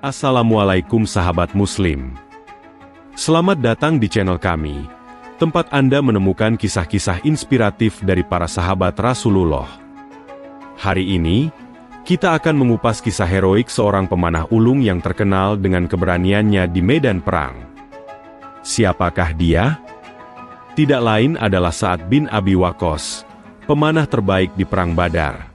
Assalamualaikum sahabat muslim. Selamat datang di channel kami, tempat Anda menemukan kisah-kisah inspiratif dari para sahabat Rasulullah. Hari ini, kita akan mengupas kisah heroik seorang pemanah ulung yang terkenal dengan keberaniannya di medan perang. Siapakah dia? Tidak lain adalah Sa'ad bin Abi Waqqas, pemanah terbaik di Perang Badar.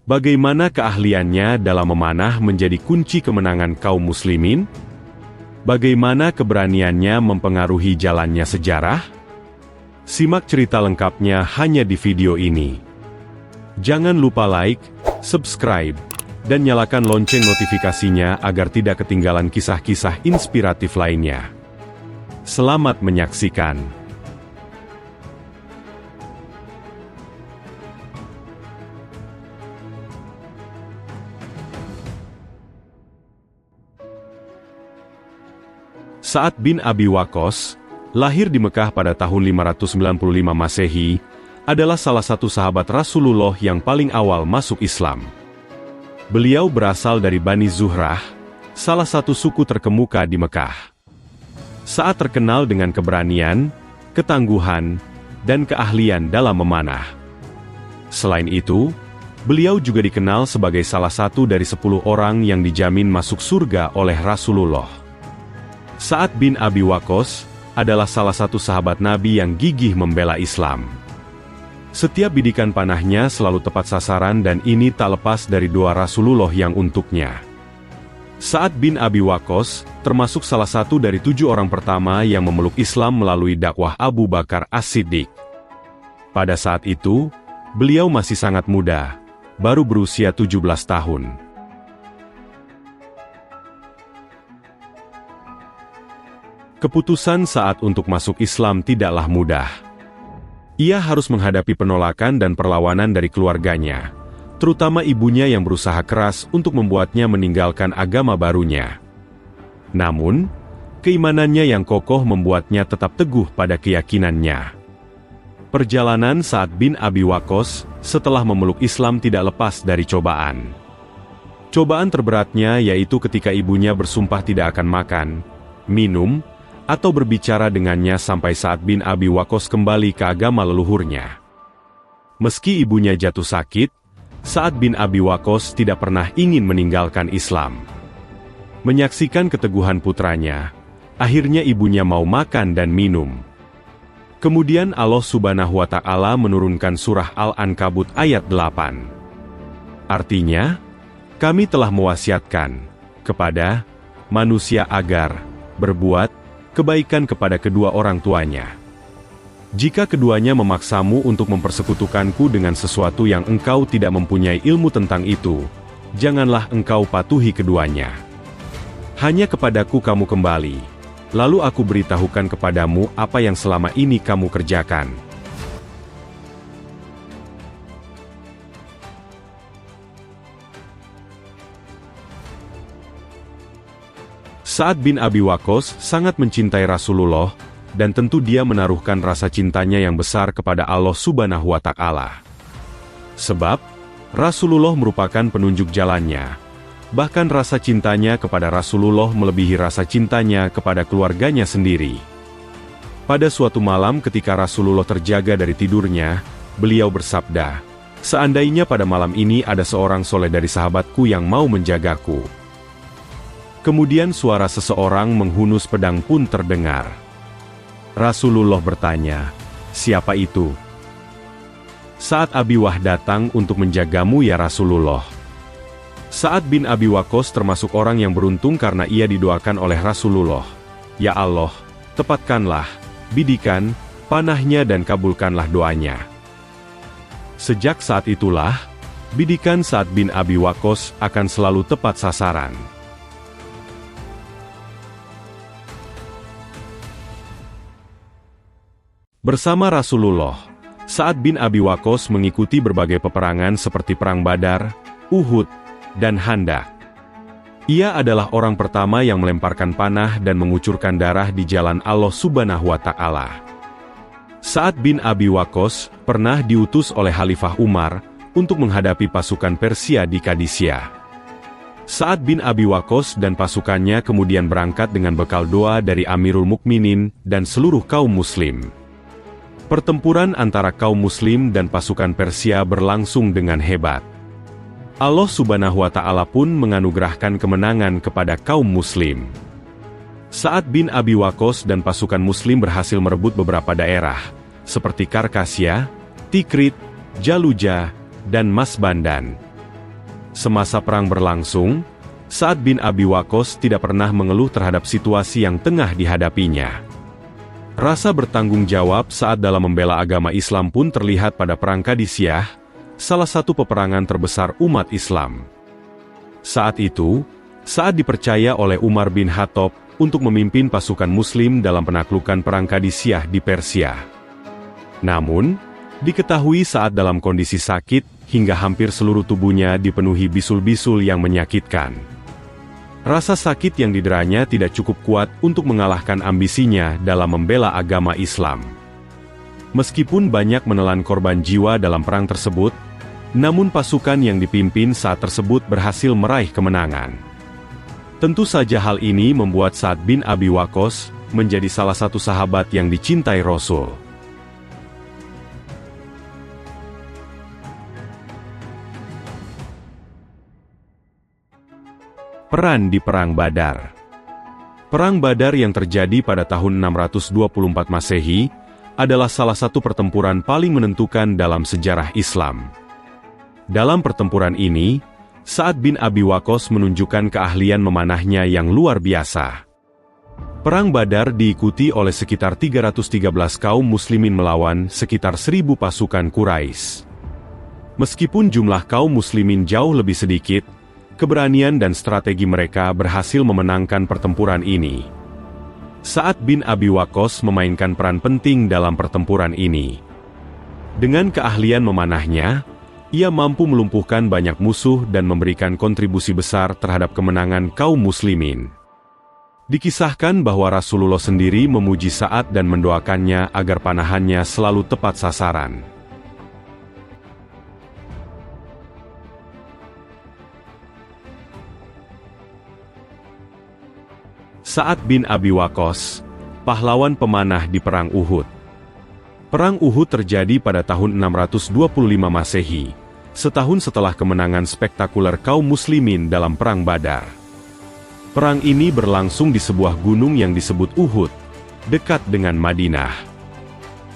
Bagaimana keahliannya dalam memanah menjadi kunci kemenangan kaum muslimin? Bagaimana keberaniannya mempengaruhi jalannya sejarah? Simak cerita lengkapnya hanya di video ini. Jangan lupa like, subscribe, dan nyalakan lonceng notifikasinya agar tidak ketinggalan kisah-kisah inspiratif lainnya. Selamat menyaksikan. Sa'ad bin Abi Waqqas, lahir di Mekah pada tahun 595 Masehi, adalah salah satu sahabat Rasulullah yang paling awal masuk Islam. Beliau berasal dari Bani Zuhrah, salah satu suku terkemuka di Mekah. Sa'ad terkenal dengan keberanian, ketangguhan, dan keahlian dalam memanah. Selain itu, beliau juga dikenal sebagai salah satu dari 10 orang yang dijamin masuk surga oleh Rasulullah. Sa'ad bin Abi Waqqas adalah salah satu sahabat Nabi yang gigih membela Islam. Setiap bidikan panahnya selalu tepat sasaran dan ini tak lepas dari doa Rasulullah yang untuknya. Sa'ad bin Abi Waqqas termasuk salah satu dari 7 orang pertama yang memeluk Islam melalui dakwah Abu Bakar As-Siddiq. Pada saat itu, beliau masih sangat muda, baru berusia 17 tahun. Keputusan Sa'ad untuk masuk Islam tidaklah mudah. Ia harus menghadapi penolakan dan perlawanan dari keluarganya, terutama ibunya yang berusaha keras untuk membuatnya meninggalkan agama barunya. Namun, keimanannya yang kokoh membuatnya tetap teguh pada keyakinannya. Perjalanan Sa'ad bin Abi Waqqas setelah memeluk Islam tidak lepas dari cobaan. Cobaan terberatnya yaitu ketika ibunya bersumpah tidak akan makan, minum, atau berbicara dengannya sampai Sa'ad bin Abi Waqqas kembali ke agama leluhurnya. Meski ibunya jatuh sakit, Sa'ad bin Abi Waqqas tidak pernah ingin meninggalkan Islam. Menyaksikan keteguhan putranya, akhirnya ibunya mau makan dan minum. Kemudian Allah Subhanahu wa Ta'ala menurunkan surah Al-Ankabut ayat 8. Artinya, kami telah mewasiatkan kepada manusia agar berbuat kebaikan kepada kedua orang tuanya. Jika keduanya memaksamu untuk mempersekutukanku dengan sesuatu yang engkau tidak mempunyai ilmu tentang itu, janganlah engkau patuhi keduanya. Hanya kepadaku kamu kembali, lalu aku beritahukan kepadamu apa yang selama ini kamu kerjakan. Sa'ad bin Abi Waqqas sangat mencintai Rasulullah, dan tentu dia menaruhkan rasa cintanya yang besar kepada Allah Subhanahu wa Ta'ala. Sebab, Rasulullah merupakan penunjuk jalannya. Bahkan rasa cintanya kepada Rasulullah melebihi rasa cintanya kepada keluarganya sendiri. Pada suatu malam ketika Rasulullah terjaga dari tidurnya, beliau bersabda, "Seandainya pada malam ini ada seorang soleh dari sahabatku yang mau menjagaku." Kemudian suara seseorang menghunus pedang pun terdengar. Rasulullah bertanya, "Siapa itu?" "Sa'ad Abi Wah datang untuk menjagamu ya Rasulullah." Sa'ad bin Abi Waqqas termasuk orang yang beruntung karena ia didoakan oleh Rasulullah. "Ya Allah, tepatkanlah bidikan, panahnya dan kabulkanlah doanya." Sejak saat itulah, bidikan Sa'ad bin Abi Waqqas akan selalu tepat sasaran. Bersama Rasulullah, Sa'ad bin Abi Waqqas mengikuti berbagai peperangan seperti Perang Badar, Uhud, dan Khandaq. Ia adalah orang pertama yang melemparkan panah dan mengucurkan darah di jalan Allah Subhanahu wa Ta'ala. Sa'ad bin Abi Waqqas pernah diutus oleh Khalifah Umar untuk menghadapi pasukan Persia di Qadisiyah. Sa'ad bin Abi Waqqas dan pasukannya kemudian berangkat dengan bekal doa dari Amirul Mukminin dan seluruh kaum muslim. Pertempuran antara kaum muslim dan pasukan Persia berlangsung dengan hebat. Allah Subhanahu wa Ta'ala pun menganugerahkan kemenangan kepada kaum muslim. Sa'ad bin Abi Waqqas dan pasukan muslim berhasil merebut beberapa daerah, seperti Karkasya, Tikrit, Jaluja, dan Masbandan. Semasa perang berlangsung, Sa'ad bin Abi Waqqas tidak pernah mengeluh terhadap situasi yang tengah dihadapinya. Rasa bertanggung jawab saat dalam membela agama Islam pun terlihat pada Perang Qadisiyah, salah satu peperangan terbesar umat Islam. Saat itu, Sa'ad dipercaya oleh Umar bin Khattab untuk memimpin pasukan muslim dalam penaklukan Perang Qadisiyah di Persia. Namun, diketahui Sa'ad dalam kondisi sakit hingga hampir seluruh tubuhnya dipenuhi bisul-bisul yang menyakitkan. Rasa sakit yang dideranya tidak cukup kuat untuk mengalahkan ambisinya dalam membela agama Islam. Meskipun banyak menelan korban jiwa dalam perang tersebut, namun pasukan yang dipimpin saat tersebut berhasil meraih kemenangan. Tentu saja hal ini membuat Sa'ad bin Abi Waqqas menjadi salah satu sahabat yang dicintai Rasul. Peran di Perang Badar. Perang Badar yang terjadi pada tahun 624 Masehi adalah salah satu pertempuran paling menentukan dalam sejarah Islam. Dalam pertempuran ini, Sa'ad bin Abi Waqqas menunjukkan keahlian memanahnya yang luar biasa. Perang Badar diikuti oleh sekitar 313 kaum muslimin melawan sekitar 1.000 pasukan Quraisy. Meskipun jumlah kaum muslimin jauh lebih sedikit, keberanian dan strategi mereka berhasil memenangkan pertempuran ini. Sa'ad bin Abi Waqqas memainkan peran penting dalam pertempuran ini. Dengan keahlian memanahnya, ia mampu melumpuhkan banyak musuh dan memberikan kontribusi besar terhadap kemenangan kaum muslimin. Dikisahkan bahwa Rasulullah sendiri memuji Sa'ad dan mendoakannya agar panahannya selalu tepat sasaran. Sa'ad bin Abi Waqqas, pahlawan pemanah di Perang Uhud. Perang Uhud terjadi pada tahun 625 Masehi, setahun setelah kemenangan spektakuler kaum muslimin dalam Perang Badar. Perang ini berlangsung di sebuah gunung yang disebut Uhud, dekat dengan Madinah.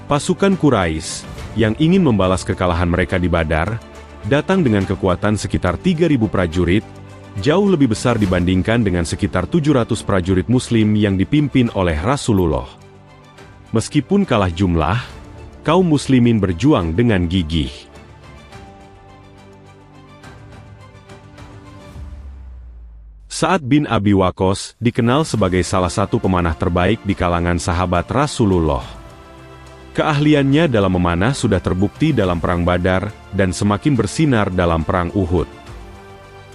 Pasukan Quraisy, yang ingin membalas kekalahan mereka di Badar, datang dengan kekuatan sekitar 3.000 prajurit, jauh lebih besar dibandingkan dengan sekitar 700 prajurit muslim yang dipimpin oleh Rasulullah. Meskipun kalah jumlah, kaum muslimin berjuang dengan gigih. Sa'ad bin Abi Waqqas dikenal sebagai salah satu pemanah terbaik di kalangan sahabat Rasulullah. Keahliannya dalam memanah sudah terbukti dalam Perang Badar dan semakin bersinar dalam Perang Uhud.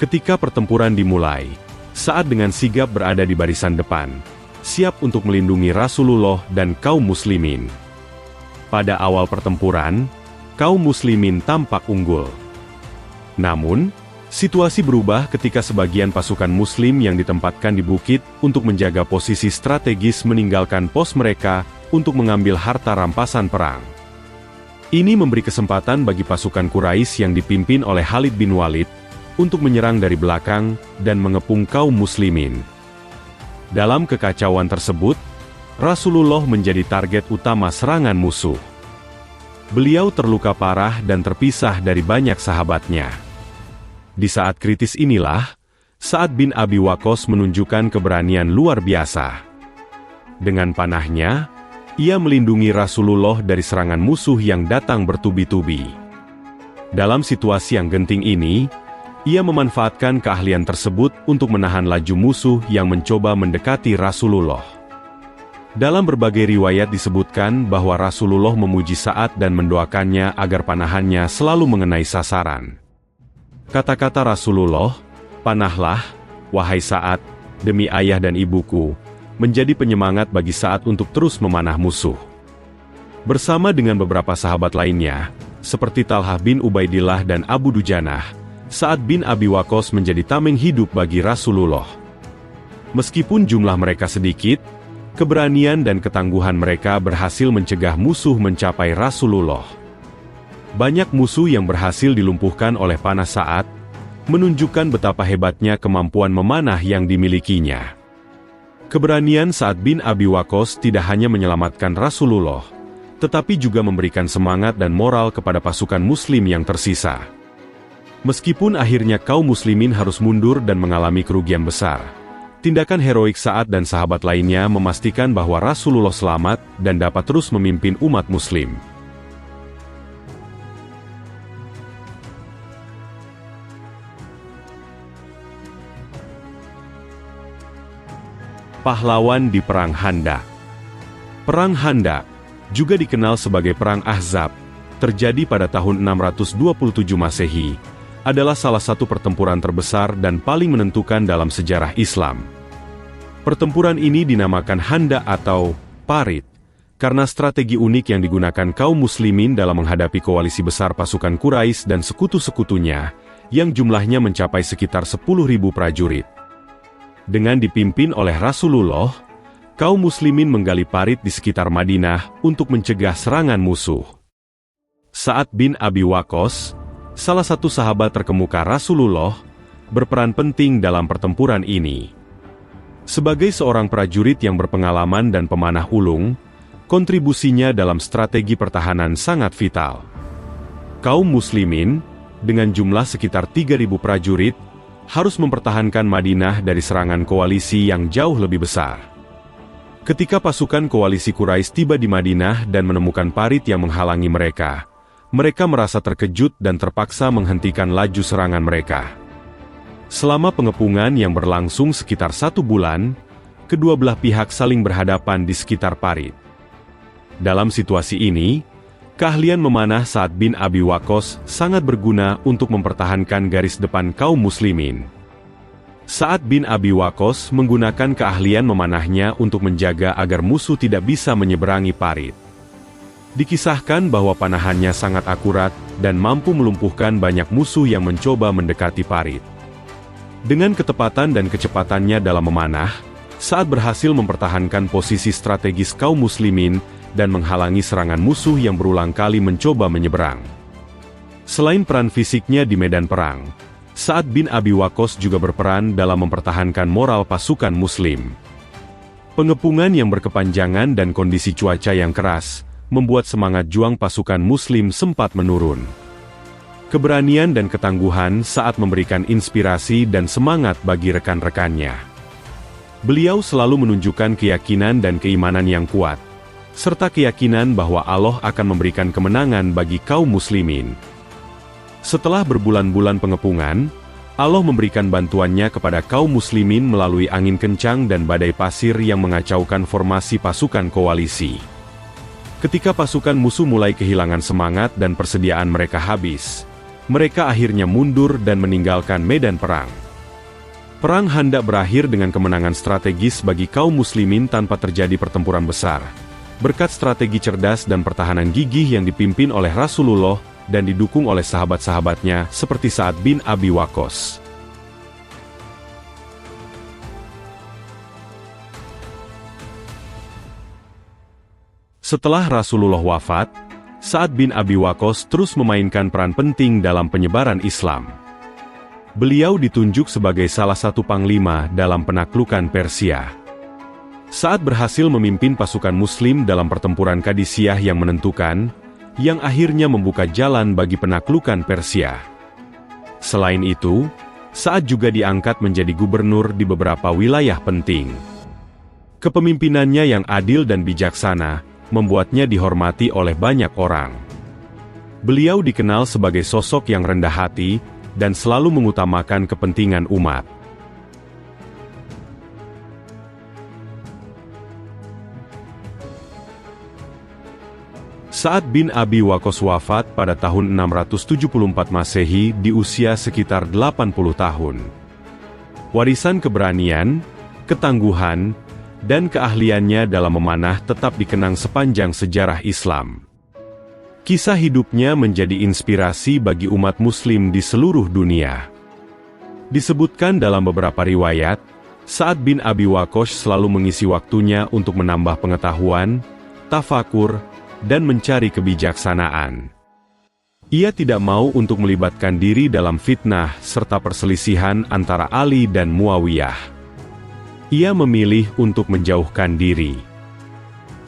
Ketika pertempuran dimulai, Sa'ad dengan sigap berada di barisan depan, siap untuk melindungi Rasulullah dan kaum muslimin. Pada awal pertempuran, kaum muslimin tampak unggul. Namun, situasi berubah ketika sebagian pasukan muslim yang ditempatkan di bukit untuk menjaga posisi strategis meninggalkan pos mereka untuk mengambil harta rampasan perang. Ini memberi kesempatan bagi pasukan Quraisy yang dipimpin oleh Khalid bin Walid untuk menyerang dari belakang dan mengepung kaum muslimin. Dalam kekacauan tersebut, Rasulullah menjadi target utama serangan musuh. Beliau terluka parah dan terpisah dari banyak sahabatnya. Di saat kritis inilah, Sa'ad bin Abi Waqqas menunjukkan keberanian luar biasa. Dengan panahnya, ia melindungi Rasulullah dari serangan musuh yang datang bertubi-tubi. Dalam situasi yang genting ini, ia memanfaatkan keahlian tersebut untuk menahan laju musuh yang mencoba mendekati Rasulullah. Dalam berbagai riwayat disebutkan bahwa Rasulullah memuji Sa'ad dan mendoakannya agar panahannya selalu mengenai sasaran. Kata-kata Rasulullah, "Panahlah, wahai Sa'ad, demi ayah dan ibuku," menjadi penyemangat bagi Sa'ad untuk terus memanah musuh. Bersama dengan beberapa sahabat lainnya, seperti Talhah bin Ubaidillah dan Abu Dujanah, Sa'ad bin Abi Waqqas menjadi tameng hidup bagi Rasulullah. Meskipun jumlah mereka sedikit, keberanian dan ketangguhan mereka berhasil mencegah musuh mencapai Rasulullah. Banyak musuh yang berhasil dilumpuhkan oleh panah Sa'ad, menunjukkan betapa hebatnya kemampuan memanah yang dimilikinya. Keberanian Sa'ad bin Abi Waqqas tidak hanya menyelamatkan Rasulullah, tetapi juga memberikan semangat dan moral kepada pasukan muslim yang tersisa. Meskipun akhirnya kaum muslimin harus mundur dan mengalami kerugian besar, tindakan heroik Sa'ad dan sahabat lainnya memastikan bahwa Rasulullah selamat dan dapat terus memimpin umat muslim. Pahlawan di Perang Khandaq. Perang Khandaq, juga dikenal sebagai Perang Ahzab, terjadi pada tahun 627 Masehi, adalah salah satu pertempuran terbesar dan paling menentukan dalam sejarah Islam. Pertempuran ini dinamakan Khandaq atau Parit, karena strategi unik yang digunakan kaum muslimin dalam menghadapi koalisi besar pasukan Quraisy dan sekutu-sekutunya, yang jumlahnya mencapai sekitar 10.000 prajurit. Dengan dipimpin oleh Rasulullah, kaum muslimin menggali parit di sekitar Madinah untuk mencegah serangan musuh. Sa'ad bin Abi Waqqas, salah satu sahabat terkemuka Rasulullah, berperan penting dalam pertempuran ini. Sebagai seorang prajurit yang berpengalaman dan pemanah ulung, kontribusinya dalam strategi pertahanan sangat vital. Kaum muslimin, dengan jumlah sekitar 3.000 prajurit, harus mempertahankan Madinah dari serangan koalisi yang jauh lebih besar. Ketika pasukan koalisi Quraisy tiba di Madinah dan menemukan parit yang menghalangi mereka merasa terkejut dan terpaksa menghentikan laju serangan mereka. Selama pengepungan yang berlangsung sekitar 1 bulan, kedua belah pihak saling berhadapan di sekitar parit. Dalam situasi ini, keahlian memanah Sa'ad bin Abi Waqqas sangat berguna untuk mempertahankan garis depan kaum muslimin. Sa'ad bin Abi Waqqas menggunakan keahlian memanahnya untuk menjaga agar musuh tidak bisa menyeberangi parit. Dikisahkan bahwa panahannya sangat akurat dan mampu melumpuhkan banyak musuh yang mencoba mendekati parit. Dengan ketepatan dan kecepatannya dalam memanah, Sa'ad berhasil mempertahankan posisi strategis kaum muslimin dan menghalangi serangan musuh yang berulang kali mencoba menyeberang. Selain peran fisiknya di medan perang, Sa'ad bin Abi Waqqas juga berperan dalam mempertahankan moral pasukan muslim. Pengepungan yang berkepanjangan dan kondisi cuaca yang keras membuat semangat juang pasukan muslim sempat menurun. Keberanian dan ketangguhan Sa'ad memberikan inspirasi dan semangat bagi rekan-rekannya. Beliau selalu menunjukkan keyakinan dan keimanan yang kuat, serta keyakinan bahwa Allah akan memberikan kemenangan bagi kaum muslimin. Setelah berbulan-bulan pengepungan, Allah memberikan bantuannya kepada kaum muslimin melalui angin kencang dan badai pasir yang mengacaukan formasi pasukan koalisi. Ketika pasukan musuh mulai kehilangan semangat dan persediaan mereka habis, mereka akhirnya mundur dan meninggalkan medan perang. Perang Khandaq berakhir dengan kemenangan strategis bagi kaum muslimin tanpa terjadi pertempuran besar, berkat strategi cerdas dan pertahanan gigih yang dipimpin oleh Rasulullah dan didukung oleh sahabat-sahabatnya seperti Sa'ad bin Abi Waqqas. Setelah Rasulullah wafat, Sa'ad bin Abi Waqqas terus memainkan peran penting dalam penyebaran Islam. Beliau ditunjuk sebagai salah satu panglima dalam penaklukan Persia. Sa'ad berhasil memimpin pasukan muslim dalam pertempuran Qadisiyah yang menentukan, yang akhirnya membuka jalan bagi penaklukan Persia. Selain itu, Sa'ad juga diangkat menjadi gubernur di beberapa wilayah penting. Kepemimpinannya yang adil dan bijaksana membuatnya dihormati oleh banyak orang. Beliau dikenal sebagai sosok yang rendah hati dan selalu mengutamakan kepentingan umat. Sa'ad bin Abi Waqqas wafat pada tahun 674 Masehi di usia sekitar 80 tahun. Warisan keberanian, ketangguhan, dan keahliannya dalam memanah tetap dikenang sepanjang sejarah Islam. Kisah hidupnya menjadi inspirasi bagi umat Muslim di seluruh dunia. Disebutkan dalam beberapa riwayat, Sa'ad bin Abi Waqqas selalu mengisi waktunya untuk menambah pengetahuan, tafakur, dan mencari kebijaksanaan. Ia tidak mau untuk melibatkan diri dalam fitnah serta perselisihan antara Ali dan Muawiyah. Ia memilih untuk menjauhkan diri.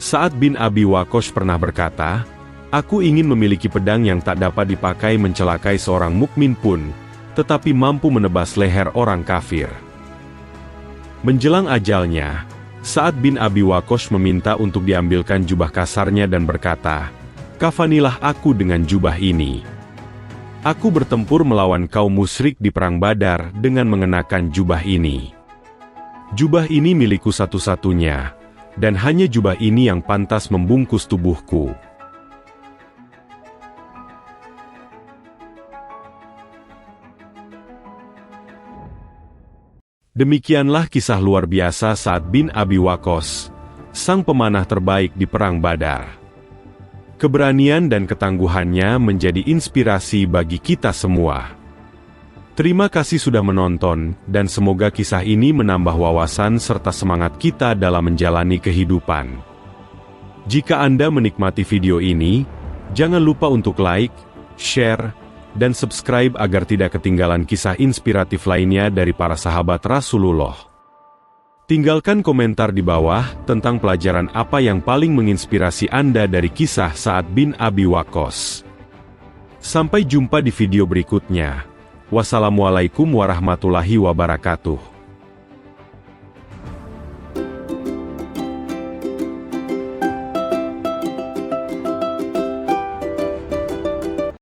Sa'ad bin Abi Waqqas pernah berkata, "Aku ingin memiliki pedang yang tak dapat dipakai mencelakai seorang mukmin pun, tetapi mampu menebas leher orang kafir." Menjelang ajalnya, Sa'ad bin Abi Waqqas meminta untuk diambilkan jubah kasarnya dan berkata, "Kafanilah aku dengan jubah ini. Aku bertempur melawan kaum musyrik di perang Badar dengan mengenakan jubah ini. Jubah ini milikku satu-satunya, dan hanya jubah ini yang pantas membungkus tubuhku." Demikianlah kisah luar biasa Sa'ad bin Abi Waqqas, sang pemanah terbaik di perang Badar. Keberanian dan ketangguhannya menjadi inspirasi bagi kita semua. Terima kasih sudah menonton, dan semoga kisah ini menambah wawasan serta semangat kita dalam menjalani kehidupan. Jika Anda menikmati video ini, jangan lupa untuk like, share, dan subscribe agar tidak ketinggalan kisah inspiratif lainnya dari para sahabat Rasulullah. Tinggalkan komentar di bawah tentang pelajaran apa yang paling menginspirasi Anda dari kisah Sa'ad bin Abi Waqqas. Sampai jumpa di video berikutnya. Wassalamualaikum warahmatullahi wabarakatuh.